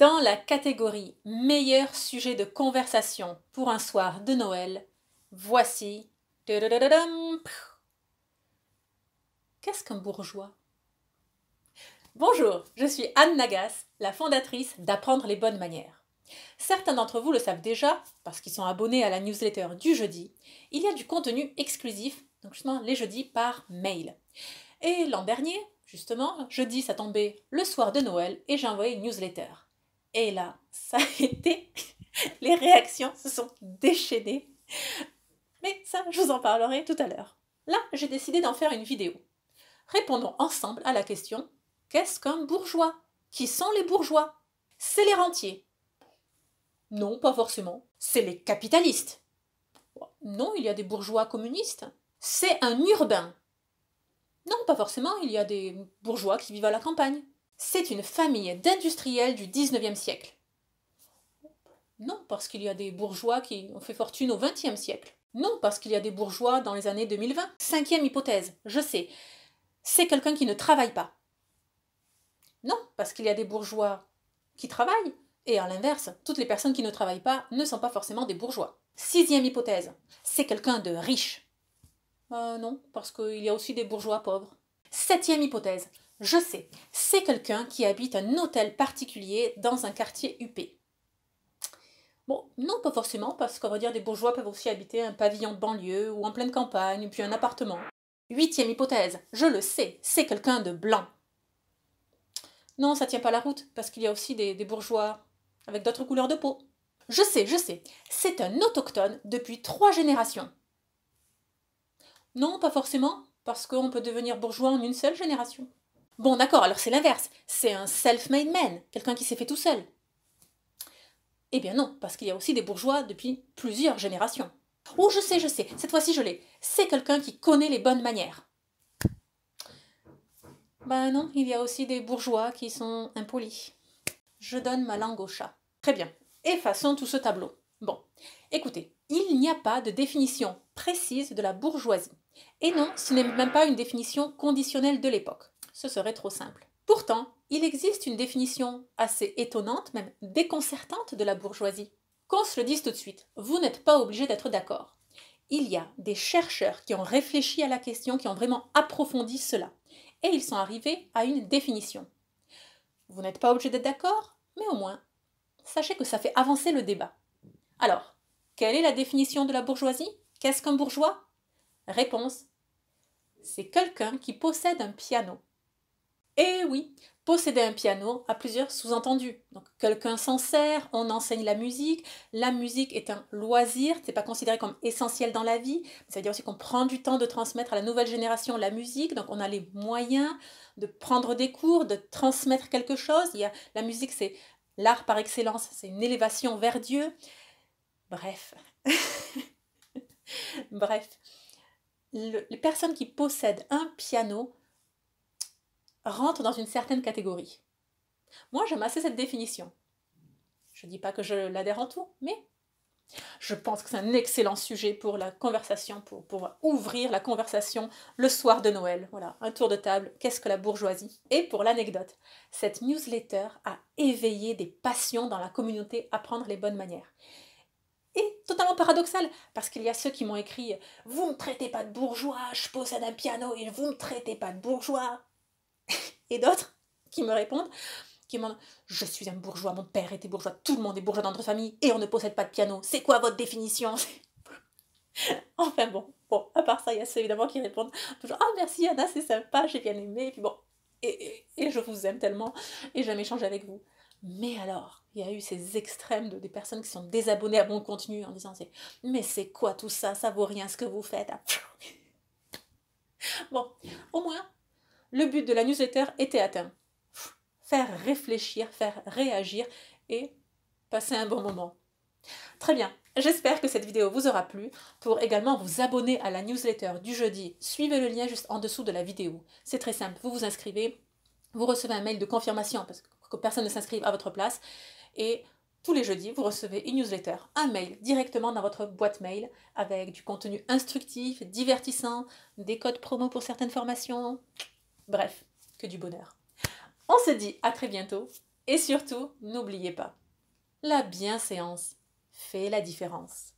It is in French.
Dans la catégorie meilleur sujet de conversation pour un soir de Noël, voici... Qu'est-ce qu'un bourgeois? Bonjour, je suis Anne Nagas, la fondatrice d'Apprendre les bonnes manières. Certains d'entre vous le savent déjà, parce qu'ils sont abonnés à la newsletter du jeudi, il y a du contenu exclusif, donc justement les jeudis par mail. Et l'an dernier, justement, jeudi ça tombait le soir de Noël et j'ai envoyé une newsletter. Et là, ça a été... les réactions se sont déchaînées. Mais ça, je vous en parlerai tout à l'heure. Là, j'ai décidé d'en faire une vidéo. Répondons ensemble à la question: qu'est-ce qu'un bourgeois? Qui sont les bourgeois? C'est les rentiers? Non, pas forcément. C'est les capitalistes? Non, il y a des bourgeois communistes. C'est un urbain? Non, pas forcément, il y a des bourgeois qui vivent à la campagne. C'est une famille d'industriels du 19e siècle. Non, parce qu'il y a des bourgeois qui ont fait fortune au 20e siècle. Non, parce qu'il y a des bourgeois dans les années 2020. Cinquième hypothèse, je sais. C'est quelqu'un qui ne travaille pas. Non, parce qu'il y a des bourgeois qui travaillent, et à l'inverse, toutes les personnes qui ne travaillent pas ne sont pas forcément des bourgeois. Sixième hypothèse, c'est quelqu'un de riche. Non, parce qu'il y a aussi des bourgeois pauvres. Septième hypothèse, je sais, c'est quelqu'un qui habite un hôtel particulier dans un quartier huppé. Bon, non, pas forcément, parce qu'on va dire des bourgeois peuvent aussi habiter un pavillon de banlieue ou en pleine campagne, puis un appartement. Huitième hypothèse, je le sais, c'est quelqu'un de blanc. Non, ça tient pas la route, parce qu'il y a aussi des bourgeois avec d'autres couleurs de peau. Je sais, c'est un autochtone depuis 3 générations. Non, pas forcément, parce qu'on peut devenir bourgeois en une seule génération. Bon, d'accord, alors c'est l'inverse, c'est un self-made man, quelqu'un qui s'est fait tout seul. Eh bien non, parce qu'il y a aussi des bourgeois depuis plusieurs générations. Oh, je sais, cette fois-ci je l'ai, c'est quelqu'un qui connaît les bonnes manières. Ben non, il y a aussi des bourgeois qui sont impolis. Je donne ma langue au chat. Très bien, effaçons tout ce tableau. Bon, écoutez, il n'y a pas de définition précise de la bourgeoisie. Et non, ce n'est même pas une définition conditionnelle de l'époque. Ce serait trop simple. Pourtant, il existe une définition assez étonnante, même déconcertante de la bourgeoisie. Qu'on se le dise tout de suite, vous n'êtes pas obligé d'être d'accord. Il y a des chercheurs qui ont réfléchi à la question, qui ont vraiment approfondi cela. Et ils sont arrivés à une définition. Vous n'êtes pas obligé d'être d'accord, mais au moins, sachez que ça fait avancer le débat. Alors, quelle est la définition de la bourgeoisie? Qu'est-ce qu'un bourgeois? Réponse: c'est quelqu'un qui possède un piano. Eh oui, posséder un piano a plusieurs sous-entendus. Donc, quelqu'un s'en sert, on enseigne la musique est un loisir, c'est pas considéré comme essentiel dans la vie, ça veut dire aussi qu'on prend du temps de transmettre à la nouvelle génération la musique, donc on a les moyens de prendre des cours, de transmettre quelque chose. La musique, c'est l'art par excellence, c'est une élévation vers Dieu. Bref. Bref. Les personnes qui possèdent un piano rentrent dans une certaine catégorie. Moi, j'aime assez cette définition. Je ne dis pas que je l'adhère en tout, mais je pense que c'est un excellent sujet pour la conversation, pour pouvoir ouvrir la conversation le soir de Noël. Voilà, un tour de table, qu'est-ce que la bourgeoisie? Et pour l'anecdote, cette newsletter a éveillé des passions dans la communauté Apprendre les bonnes manières. Et totalement paradoxal, parce qu'il y a ceux qui m'ont écrit « Vous ne me traitez pas de bourgeois, je possède un piano et vous ne me traitez pas de bourgeois !» Et d'autres qui me répondent « Je suis un bourgeois, mon père était bourgeois, tout le monde est bourgeois dans notre famille et on ne possède pas de piano. C'est quoi votre définition ?» Enfin bon, à part ça, il y a ceux évidemment qui répondent toujours « Ah merci Anna, c'est sympa, j'ai bien aimé. » Et puis bon, et je vous aime tellement et j'aime échanger avec vous. Mais alors, il y a eu ces extrêmes des personnes qui sont désabonnées à mon contenu en disant « Mais c'est quoi tout ça? Ça vaut rien ce que vous faites. » Bon, au moins, le but de la newsletter était atteint. Faire réfléchir, faire réagir et passer un bon moment. Très bien, j'espère que cette vidéo vous aura plu. Pour également vous abonner à la newsletter du jeudi, suivez le lien juste en dessous de la vidéo. C'est très simple, vous vous inscrivez, vous recevez un mail de confirmation parce que personne ne s'inscrive à votre place et tous les jeudis, vous recevez une newsletter, un mail directement dans votre boîte mail avec du contenu instructif, divertissant, des codes promo pour certaines formations, bref, que du bonheur. On se dit à très bientôt Et surtout, n'oubliez pas, la bienséance fait la différence.